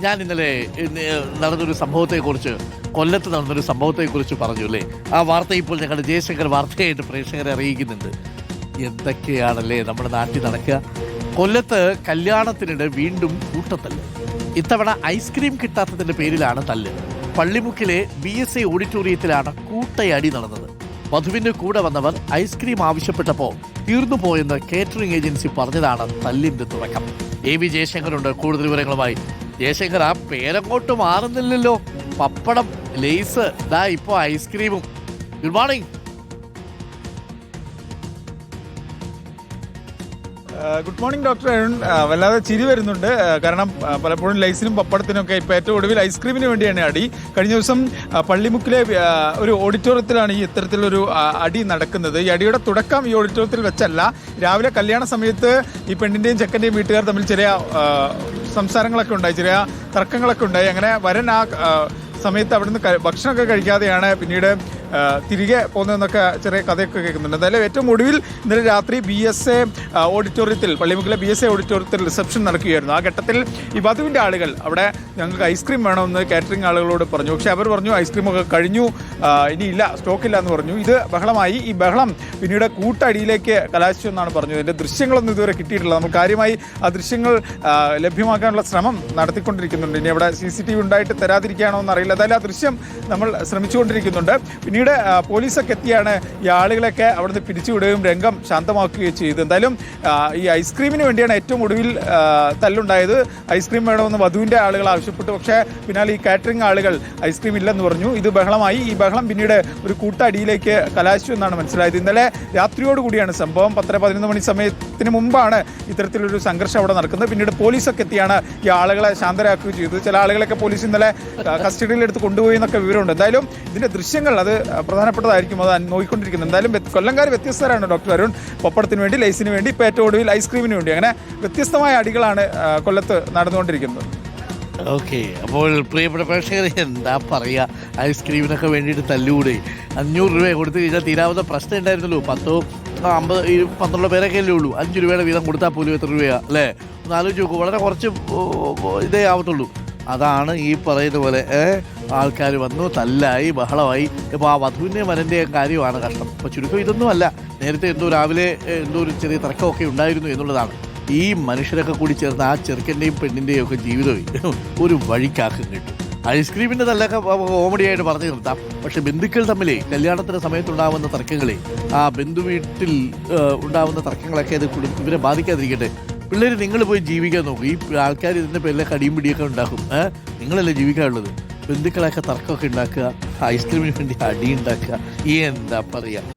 ഞാൻ ഇന്നലെ നടന്നൊരു സംഭവത്തെക്കുറിച്ച്, കൊല്ലത്ത് നടന്നൊരു സംഭവത്തെക്കുറിച്ച് പറഞ്ഞു അല്ലേ? ആ വാർത്ത ഇപ്പോൾ ഞങ്ങളുടെ ജയശങ്കർ വാർത്തയായിട്ട് പ്രേക്ഷകരെ അറിയിക്കുന്നുണ്ട്. എന്തൊക്കെയാണല്ലേ നമ്മുടെ നാട്ടിൽ നടക്കുക. കൊല്ലത്ത് കല്യാണത്തിനിടെ വീണ്ടും കൂട്ടത്തല്ല്. ഇത്തവണ ഐസ്ക്രീം കിട്ടാത്തതിന്റെ പേരിലാണ് തല്ല്. പള്ളിമുക്കിലെ BSA ഓഡിറ്റോറിയത്തിലാണ് കൂട്ടയടി നടന്നത്. വധുവിന്റെ കൂടെ വന്നവർ ഐസ്ക്രീം ആവശ്യപ്പെട്ടപ്പോൾ തീർന്നു പോയെന്ന് കേറ്ററിംഗ് ഏജൻസി പറഞ്ഞതാണ് തല്ലിന്റെ തുടക്കം. AV ജയശങ്കറുണ്ട് കൂടുതൽ വിവരങ്ങളുമായി. ജയശങ്കർ, ആ പേരങ്ങോട്ട് മാറുന്നില്ലല്ലോ. പപ്പടം, ലേസ്, ദാ ഇപ്പോ ഐസ്ക്രീമും. Good morning. Good morning doctor Arun. വല്ലാതെ ചിരി വരുന്നുണ്ട്. കാരണം പലപ്പോഴും ലൈസിനും പപ്പടത്തിനും ഒക്കെ ഇപ്പോൾ ഏറ്റവും ഒടുവിൽ ഐസ്ക്രീമിന് വേണ്ടിയാണ് അടി. കഴിഞ്ഞ ദിവസം പള്ളിമുക്കിലെ ഒരു ഓഡിറ്റോറിയത്തിലാണ് ഈ ഇത്തരത്തിലൊരു അടി നടക്കുന്നത്. ഈ അടിയുടെ തുടക്കം ഈ ഓഡിറ്റോറിയത്തിൽ വെച്ചല്ല. രാവിലെ കല്യാണ സമയത്ത് ഈ പെണ്ണിൻ്റെയും ചെക്കൻ്റെയും വീട്ടുകാർ തമ്മിൽ ചെറിയ സംസാരങ്ങളൊക്കെ ഉണ്ടായി, ചെറിയ തർക്കങ്ങളൊക്കെ ഉണ്ടായി. അങ്ങനെ വരൻ ആ സമയത്ത് അവിടുന്ന് ഭക്ഷണമൊക്കെ കഴിക്കാതെയാണ് പിന്നീട് തിരികെ പോകുന്നതെന്നൊക്കെ ചെറിയ കഥയൊക്കെ കേൾക്കുന്നുണ്ട്. എന്തായാലും ഏറ്റവും ഒടുവിൽ ഇന്നലെ രാത്രി BSA ഓഡിറ്റോറിയത്തിൽ, പള്ളിമുക്കിലെ BSA ഓഡിറ്റോറിയത്തിൽ റിസപ്ഷൻ നടക്കുകയായിരുന്നു. ആ ഘട്ടത്തിൽ ഈ വധുവിൻ്റെ ആളുകൾ അവിടെ ഞങ്ങൾക്ക് ഐസ്ക്രീം വേണമെന്ന് കാറ്ററിംഗ് ആളുകളോട് പറഞ്ഞു. പക്ഷേ അവർ പറഞ്ഞു ഐസ്ക്രീമൊക്കെ കഴിഞ്ഞു, ഇനിയില്ല, സ്റ്റോക്കില്ല എന്ന് പറഞ്ഞു. ഇത് ബഹളമായി. ഈ ബഹളം പിന്നീട് കൂട്ടടിയിലേക്ക് കലാശിച്ചു എന്നാണ് പറഞ്ഞത്. ഇതിൻ്റെ ദൃശ്യങ്ങളൊന്നും ഇതുവരെ കിട്ടിയിട്ടില്ല. നമ്മൾ കാര്യമായി ആ ദൃശ്യങ്ങൾ ലഭ്യമാക്കാനുള്ള ശ്രമം നടത്തിക്കൊണ്ടിരിക്കുന്നുണ്ട്. ഇനി അവിടെ CCTV ഉണ്ടായിട്ട് തരാതിരിക്കുകയാണോ എന്നറിയില്ല. എന്തായാലും ആ ദൃശ്യം നമ്മൾ ശ്രമിച്ചുകൊണ്ടിരിക്കുന്നുണ്ട്. പിന്നീട് പോലീസൊക്കെ എത്തിയാണ് ഈ ആളുകളൊക്കെ അവിടുന്ന് പിരിച്ചുവിടുകയും രംഗം ശാന്തമാക്കുകയും ചെയ്തു. എന്തായാലും ഈ ഐസ്ക്രീമിന് വേണ്ടിയാണ് ഏറ്റവും ഒടുവിൽ തല്ലുണ്ടായത്. ഐസ്ക്രീം വേണമെന്ന് വധുവിൻ്റെ ആളുകൾ ആവശ്യപ്പെട്ടു. പക്ഷേ പിന്നാലെ ഈ കാറ്ററിംഗ് ആളുകൾ ഐസ്ക്രീം ഇല്ലെന്ന് പറഞ്ഞു. ഇത് ബഹളമായി. ഈ ബഹളം പിന്നീട് ഒരു കൂട്ടടിയിലേക്ക് കലാശിച്ചു എന്നാണ് മനസ്സിലായത്. ഇന്നലെ രാത്രിയോടുകൂടിയാണ് സംഭവം. 10-11 മണി സമയത്തിന് മുമ്പാണ് ഇത്തരത്തിലൊരു സംഘർഷം അവിടെ നടക്കുന്നത്. പിന്നീട് പോലീസൊക്കെ എത്തിയാണ് ഈ ആളുകളെ ശാന്തരാക്കുകയും ചെയ്തത്. ചില ആളുകളൊക്കെ പോലീസ് ഇന്നലെ കസ്റ്റഡിയിലെടുത്ത് കൊണ്ടുപോയി എന്നൊക്കെ വിവരമുണ്ട്. എന്തായാലും ഇതിൻ്റെ ദൃശ്യങ്ങൾ അത് പ്രധാനപ്പെട്ടതായിരിക്കും. അത് നോക്കിക്കൊണ്ടിരിക്കുന്നത്. എന്തായാലും കൊല്ലംകാർ വ്യത്യസ്തരാണ് ഡോക്ടർ അരുൺ. പപ്പടത്തിന് വേണ്ടി, ലൈസിന് വേണ്ടി, ഇപ്പോൾ ഏറ്റവും ഒടുവിൽ ഐസ്ക്രീമിന് വേണ്ടി. അങ്ങനെ വ്യത്യസ്തമായ അടികളാണ് കൊല്ലത്ത് നടന്നുകൊണ്ടിരിക്കുന്നത്. ഓക്കെ, അപ്പോൾ പ്രിയപ്പെട്ട പ്രേക്ഷകരെ, എന്താ പറയുക, ഐസ്ക്രീമിനൊക്കെ വേണ്ടിയിട്ട് തല്ലുകൂടെ. 500 രൂപ കൊടുത്തു കഴിഞ്ഞാൽ തീരാവുന്ന പ്രശ്നം ഉണ്ടായിരുന്നല്ലോ. 10-12 പേരൊക്കെ അല്ലേ ഉള്ളൂ. 5 രൂപയുടെ വീതം കൊടുത്താൽ പോലും എത്ര രൂപയാണ് അല്ലേ? ഒന്ന് ആലോചിച്ച് നോക്കൂ. വളരെ കുറച്ച് ഇതേ ആവത്തുള്ളൂ. അതാണ് ഈ പറയുന്ന പോലെ ആൾക്കാർ വന്നു, തല്ലായി, ബഹളമായി. ഇപ്പോൾ ആ വധുവിൻ്റെയും വരൻ്റെയും കാര്യമാണ് കഷ്ടം. അപ്പോൾ ചുരുക്കം ഇതൊന്നുമല്ല. നേരത്തെ രാവിലെ ഒരു ചെറിയ തർക്കമൊക്കെ ഉണ്ടായിരുന്നു എന്നുള്ളതാണ്. ഈ മനുഷ്യരൊക്കെ കൂടി ചേർന്ന് ആ ചെറുക്കൻ്റെയും പെണ്ണിൻ്റെയും ഒക്കെ ജീവിതമായി ഒരു വഴിക്കാക്കും കിട്ടും. ഐസ്ക്രീമിൻ്റെ തല്ലൊക്കെ കോമഡിയായിട്ട് പറഞ്ഞു നിർത്താം. പക്ഷെ ബന്ധുക്കൾ തമ്മിലേ കല്യാണത്തിൻ്റെ സമയത്തുണ്ടാകുന്ന തർക്കങ്ങളെ, ആ ബന്ധുവീട്ടിൽ ഉണ്ടാകുന്ന തർക്കങ്ങളൊക്കെ അത് ഇവരെ ബാധിക്കാതിരിക്കട്ടെ. പിള്ളേർ, നിങ്ങൾ പോയി ജീവിക്കാൻ നോക്കും. ഈ ആൾക്കാർ ഇതിൻ്റെ പേരിലൊക്കെ അടിയും പിടിയൊക്കെ ഉണ്ടാക്കും. നിങ്ങളല്ലേ ജീവിക്കാനുള്ളത്. ബന്ധുക്കളൊക്കെ തർക്കമൊക്കെ ഉണ്ടാക്കുക, ഐസ്ക്രീമിന് വേണ്ടി അടി ഉണ്ടാക്കുക. എന്താ പറയുക.